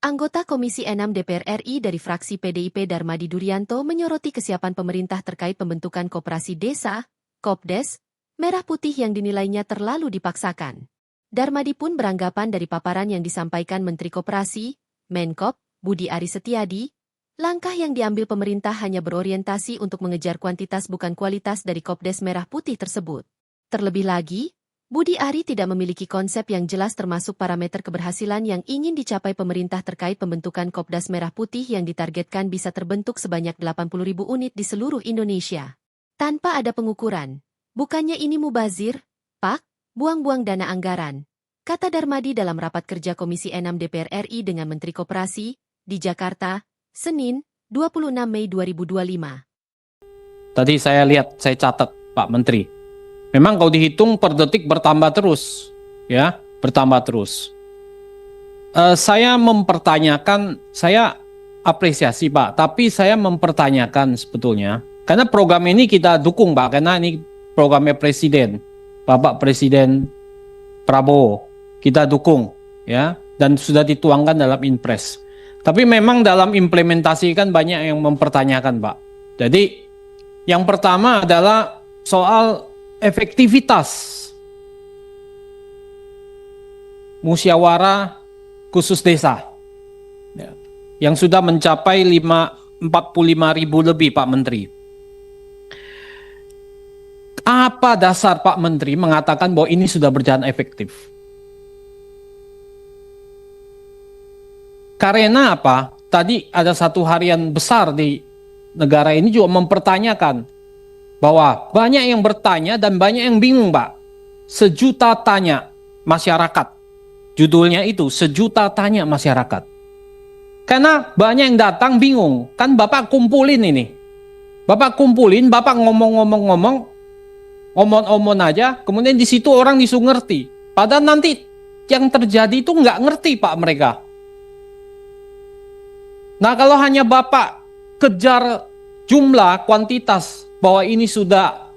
Anggota Komisi 6 DPR RI dari fraksi PDIP Darmadi Duryanto menyoroti kesiapan pemerintah terkait pembentukan koperasi desa, Kopdes, merah putih yang dinilainya terlalu dipaksakan. Darmadi pun beranggapan dari paparan yang disampaikan Menteri Koperasi, Menkop, Budi Ari Setiadi, langkah yang diambil pemerintah hanya berorientasi untuk mengejar kuantitas bukan kualitas dari Kopdes merah putih tersebut. Terlebih lagi, Budi Ari tidak memiliki konsep yang jelas termasuk parameter keberhasilan yang ingin dicapai pemerintah terkait pembentukan Kopdas merah putih yang ditargetkan bisa terbentuk sebanyak 80.000 unit di seluruh Indonesia. Tanpa ada pengukuran. Bukannya ini mubazir, Pak, buang-buang dana anggaran, kata Darmadi dalam rapat kerja Komisi 6 DPR RI dengan Menteri Koperasi, di Jakarta, Senin, 26 Mei 2025. Tadi saya lihat, saya catat Pak Menteri. Memang kalau dihitung per detik bertambah terus, ya, bertambah terus. Saya mempertanyakan, saya apresiasi Pak, tapi saya mempertanyakan sebetulnya, karena program ini kita dukung Pak, karena ini programnya Presiden, Bapak Presiden Prabowo, kita dukung, ya, dan sudah dituangkan dalam Inpres. Tapi memang dalam implementasi kan banyak yang mempertanyakan Pak. Jadi yang pertama adalah soal efektivitas musyawarah khusus desa, ya, yang sudah mencapai 45.000 lebih Pak Menteri. Apa dasar Pak Menteri mengatakan bahwa ini sudah berjalan efektif? Karena apa? Tadi ada satu harian besar di negara ini juga mempertanyakan bahwa banyak yang bertanya dan banyak yang bingung Pak. Sejuta tanya masyarakat. Judulnya itu, sejuta tanya masyarakat. Karena banyak yang datang bingung. Kan Bapak kumpulin ini. Bapak kumpulin, Bapak ngomong-ngomong aja. Kemudian di situ orang disuruh ngerti. Padahal nanti yang terjadi itu nggak ngerti Pak mereka. Nah kalau hanya Bapak kejar jumlah, kuantitas, bahwa ini sudah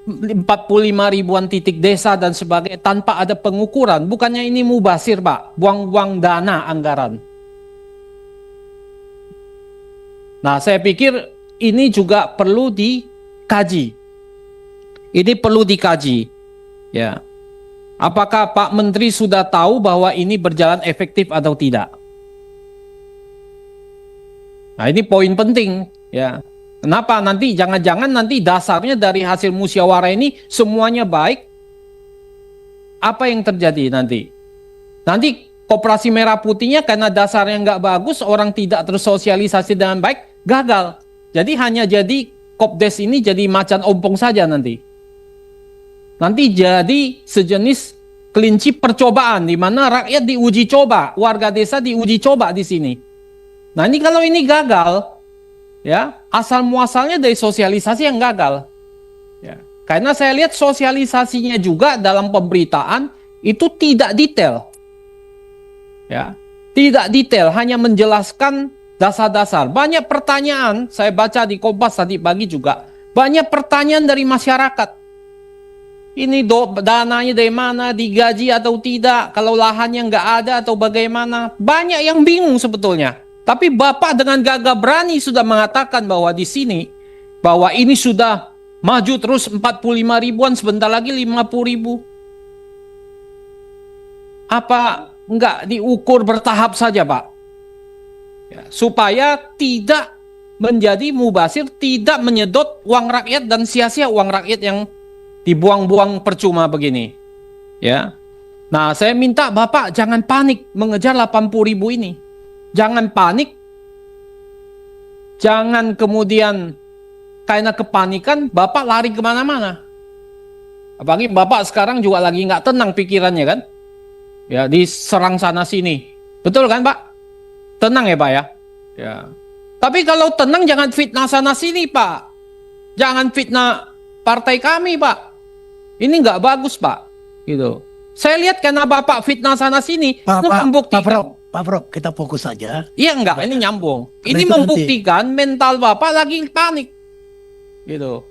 45 ribuan titik desa dan sebagainya tanpa ada pengukuran, bukannya ini mubazir Pak, buang-buang dana anggaran. Nah saya pikir ini juga perlu dikaji. Ini perlu dikaji, ya. Apakah Pak Menteri sudah tahu bahwa ini berjalan efektif atau tidak? Nah ini poin penting, ya. Kenapa? Nanti jangan-jangan nanti dasarnya dari hasil musyawarah ini semuanya baik. Apa yang terjadi nanti? Nanti koperasi merah putihnya karena dasarnya nggak bagus, orang tidak tersosialisasi dengan baik, gagal. Jadi hanya jadi Kopdes ini jadi macan ompong saja nanti. Nanti jadi sejenis kelinci percobaan di mana rakyat diuji coba, warga desa diuji coba di sini. Nah ini kalau ini gagal, ya, asal muasalnya dari sosialisasi yang gagal. Ya, karena saya lihat sosialisasinya juga dalam pemberitaan itu tidak detail. Ya, tidak detail, hanya menjelaskan dasar-dasar. Banyak pertanyaan, saya baca di Kompas tadi pagi juga, banyak pertanyaan dari masyarakat. Ini dananya dari mana, digaji atau tidak, kalau lahannya nggak ada atau bagaimana. Banyak yang bingung sebetulnya. Tapi Bapak dengan gagah berani sudah mengatakan bahwa di sini, bahwa ini sudah maju terus 45 ribuan, sebentar lagi 50 ribu. Apa enggak diukur bertahap saja Pak? Ya, supaya tidak menjadi mubazir, tidak menyedot uang rakyat dan sia-sia uang rakyat yang dibuang-buang percuma begini. Ya. Nah saya minta Bapak jangan panik mengejar 80 ribu ini. Jangan panik, jangan kemudian karena kepanikan Bapak lari kemana-mana. Apalagi Bapak sekarang juga lagi nggak tenang pikirannya kan, ya diserang sana sini, betul kan Pak? Tenang ya Pak ya. Ya. Tapi kalau tenang jangan fitnah sana sini Pak, jangan fitnah partai kami Pak. Ini nggak bagus Pak, gitu. Saya lihat karena Bapak fitnah sana sini, itu membuktikan. Pak Bro, kita fokus saja. Iya enggak, ini nyambung. Ini itu membuktikan mental Bapak lagi panik. Gitu.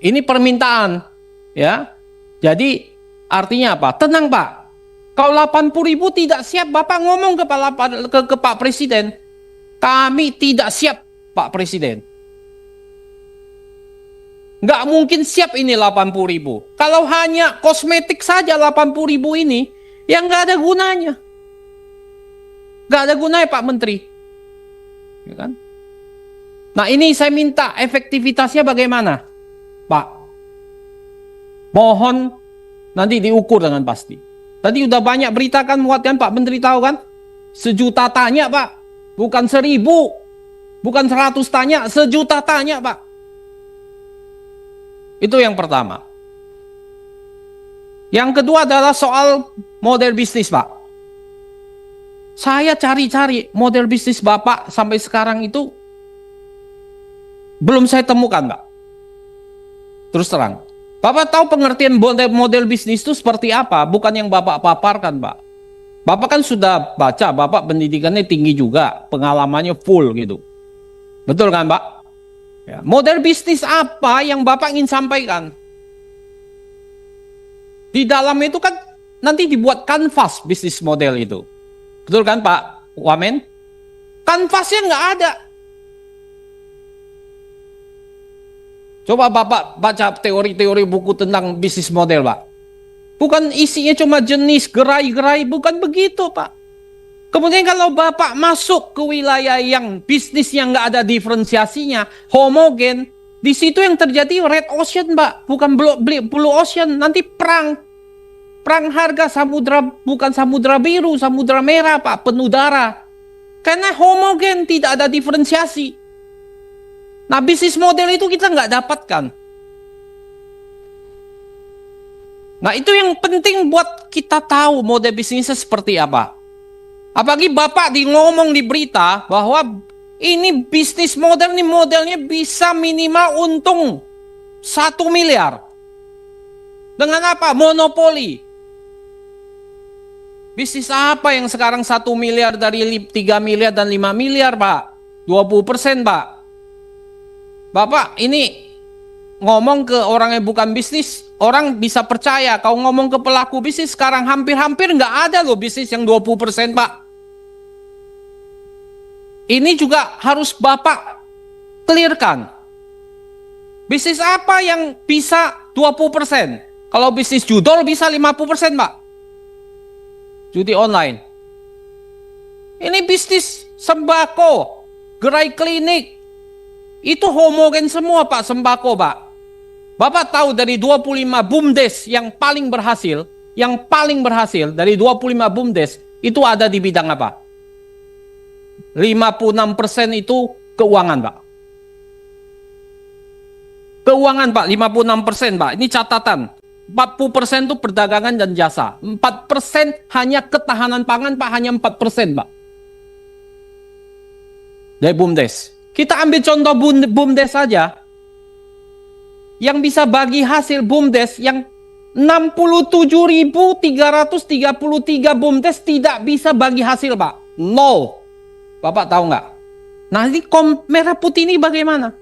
Ini permintaan, ya. Jadi artinya apa? Tenang Pak. Kalau 80.000 tidak siap, Bapak ngomong ke Pak Presiden, kami tidak siap, Pak Presiden. Nggak mungkin siap ini 80.000. Kalau hanya kosmetik saja 80.000 ini, yang nggak ada gunanya. Nggak ada gunanya, Pak Menteri. Ya kan? Nah, ini saya minta efektivitasnya bagaimana, Pak? Mohon nanti diukur dengan pasti. Tadi udah banyak berita kan muat kan, Pak Menteri tahu kan? 1.000.000 tanya, Pak. Bukan 1.000. Bukan 100 tanya, 1.000.000 tanya, Pak. Itu yang pertama. Yang kedua adalah soal model bisnis, Pak. Saya cari-cari model bisnis Bapak sampai sekarang itu belum saya temukan, Pak. Terus terang. Bapak tahu pengertian model bisnis itu seperti apa? Bukan yang Bapak paparkan, Pak. Bapak kan sudah baca, Bapak pendidikannya tinggi juga, pengalamannya full gitu. Betul kan, Pak? Ya. Model bisnis apa yang Bapak ingin sampaikan? Di dalam itu kan nanti dibuat kanvas bisnis model itu. Betul kan, Pak Wamen? Kanvasnya nggak ada. Coba Bapak baca teori-teori buku tentang bisnis model, Pak. Bukan isinya cuma jenis, gerai-gerai, bukan begitu, Pak. Kemudian kalau Bapak masuk ke wilayah yang bisnis yang nggak ada diferensiasinya, homogen, di situ yang terjadi red ocean, Pak. Bukan blue ocean, nanti perang. Perang harga samudra, bukan samudra biru, samudra merah, Pak, penuh darah. Karena homogen, tidak ada diferensiasi. Nah, bisnis model itu kita nggak dapatkan. Nah, itu yang penting buat kita tahu model bisnisnya seperti apa. Apalagi Bapak ngomong di berita bahwa ini bisnis model, ini modelnya bisa minimal untung 1 miliar. Dengan apa? Monopoli. Bisnis apa yang sekarang 1 miliar dari 3 miliar dan 5 miliar, Pak? 20%, Pak. Bapak ini ngomong ke orang yang bukan bisnis, orang bisa percaya. Kau ngomong ke pelaku bisnis, sekarang hampir-hampir nggak ada loh bisnis yang 20%, Pak. Ini juga harus Bapak clearkan. Bisnis apa yang bisa 20%? Kalau bisnis judol bisa 50%, Pak. Judi online. Ini bisnis sembako, gerai klinik. Itu homogen semua, Pak, sembako, Pak. Bapak tahu dari 25 BUMDes yang paling berhasil dari 25 BUMDes itu ada di bidang apa? 56% itu keuangan, Pak. Keuangan, Pak, 56%, Pak. Ini catatan. 40% itu perdagangan dan jasa. 4% hanya ketahanan pangan, Pak, hanya 4%, Pak. Dari BUMDes. Kita ambil contoh BUMDes saja. Yang bisa bagi hasil BUMDes yang 67.333 BUMDes tidak bisa bagi hasil, Pak. 0. Bapak tahu nggak? Nah, ini merah putih ini bagaimana?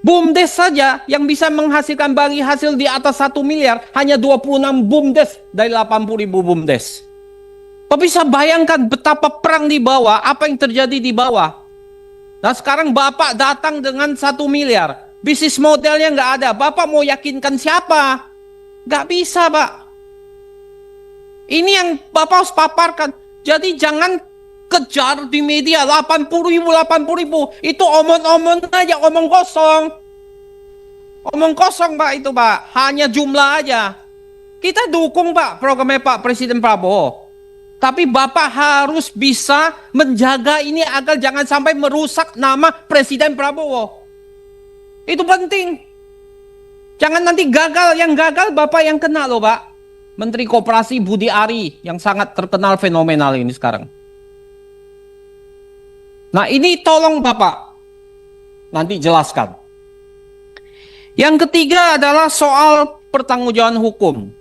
BUMDes saja yang bisa menghasilkan bagi hasil di atas 1 miliar hanya 26 BUMDes dari 80.000 BUMDes. Bapak bisa bayangkan betapa perang di bawah, apa yang terjadi di bawah. Nah, sekarang Bapak datang dengan 1 miliar. Bisnis modelnya nggak ada. Bapak mau yakinkan siapa? Nggak bisa, Pak. Ini yang Bapak harus paparkan. Jadi jangan kejar di media 80.000. Itu omong-omong aja, omong kosong. Omong kosong, Pak, itu, Pak. Hanya jumlah aja. Kita dukung, Pak, programnya Pak Presiden Prabowo. Tapi Bapak harus bisa menjaga ini agar jangan sampai merusak nama Presiden Prabowo. Itu penting. Jangan nanti gagal, yang gagal Bapak yang kena loh, Pak. Menteri Koperasi Budi Ari yang sangat terkenal fenomenal ini sekarang. Nah, ini tolong Bapak nanti jelaskan. Yang ketiga adalah soal pertanggungjawaban hukum.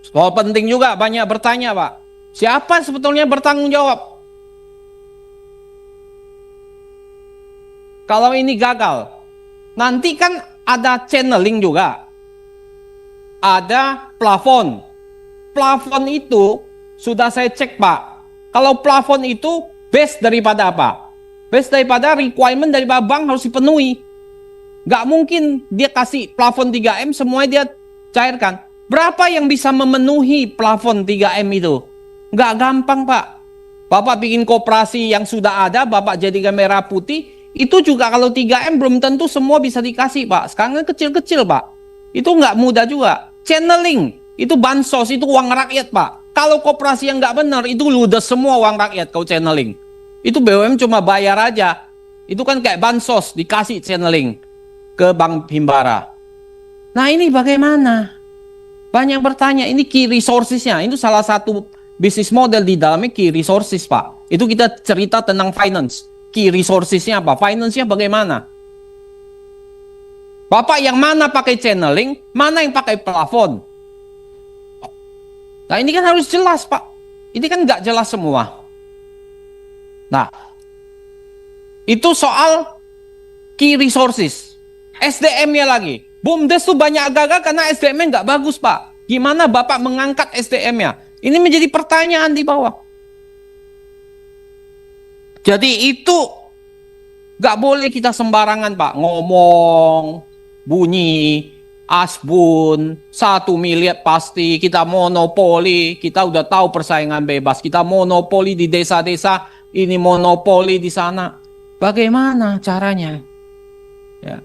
Soal penting juga, banyak bertanya, Pak. Siapa sebetulnya bertanggung jawab? Kalau ini gagal, nanti kan ada channeling juga. ada plafon. Plafon itu sudah saya cek Pak. Kalau plafon itu base daripada apa? Base daripada requirement daripada bank harus dipenuhi. Nggak mungkin dia kasih plafon 3M semuanya dia cairkan. Berapa yang bisa memenuhi plafon 3M itu? Nggak gampang Pak. Bapak bikin koperasi yang sudah ada, Bapak jadikan merah putih, itu juga kalau 3M belum tentu semua bisa dikasih Pak. Sekarang kan kecil-kecil Pak. Itu nggak mudah juga. Channeling, itu bansos, itu uang rakyat Pak. Kalau koperasi yang nggak benar, itu ludes semua uang rakyat kau channeling. Itu BUMN cuma bayar aja. Itu kan kayak bansos, dikasih channeling ke Bank Himbara. Nah ini bagaimana? Banyak bertanya, ini key resources-nya. Itu salah satu bisnis model di dalamnya key resources Pak. Itu kita cerita tentang finance. Key resources-nya apa? Finance-nya bagaimana? Bapak yang mana pakai channeling, mana yang pakai plafon? Nah ini kan harus jelas Pak. Ini kan nggak jelas semua. Nah, itu soal key resources. SDM-nya lagi. BUMDes tuh banyak gagal karena SDM-nya nggak bagus Pak. Gimana Bapak mengangkat SDM-nya? Ini menjadi pertanyaan di bawah. Jadi itu nggak boleh kita sembarangan Pak. Ngomong, bunyi, asbun, 1 miliar pasti, kita monopoli, kita udah tahu persaingan bebas, kita monopoli di desa-desa, ini monopoli di sana. Bagaimana caranya? Ya.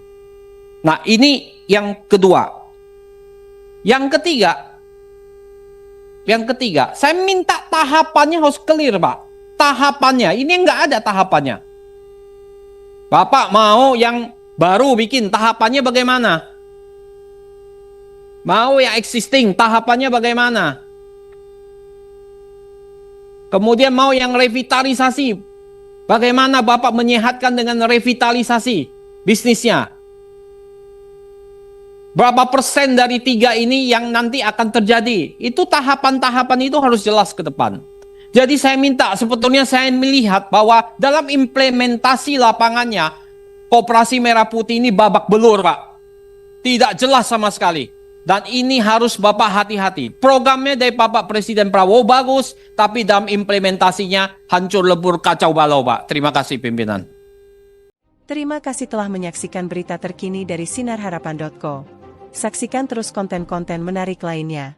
Nah ini yang kedua. Yang ketiga, saya minta tahapannya harus clear Pak. Tahapannya, ini nggak ada tahapannya. Bapak mau yang baru bikin, tahapannya bagaimana? Mau yang existing, tahapannya bagaimana? Kemudian mau yang revitalisasi. Bagaimana Bapak menyehatkan dengan revitalisasi bisnisnya? Berapa persen dari 3 ini yang nanti akan terjadi? Itu tahapan-tahapan itu harus jelas ke depan. Jadi saya minta, sebetulnya saya melihat bahwa dalam implementasi lapangannya, Koperasi Merah Putih ini babak belur Pak. Tidak jelas sama sekali. Dan ini harus Bapak hati-hati. Programnya dari Bapak Presiden Prabowo bagus, tapi dalam implementasinya hancur lebur kacau balau Pak. Terima kasih pimpinan. Terima kasih telah menyaksikan berita terkini dari sinarharapan.co. Saksikan terus konten-konten menarik lainnya.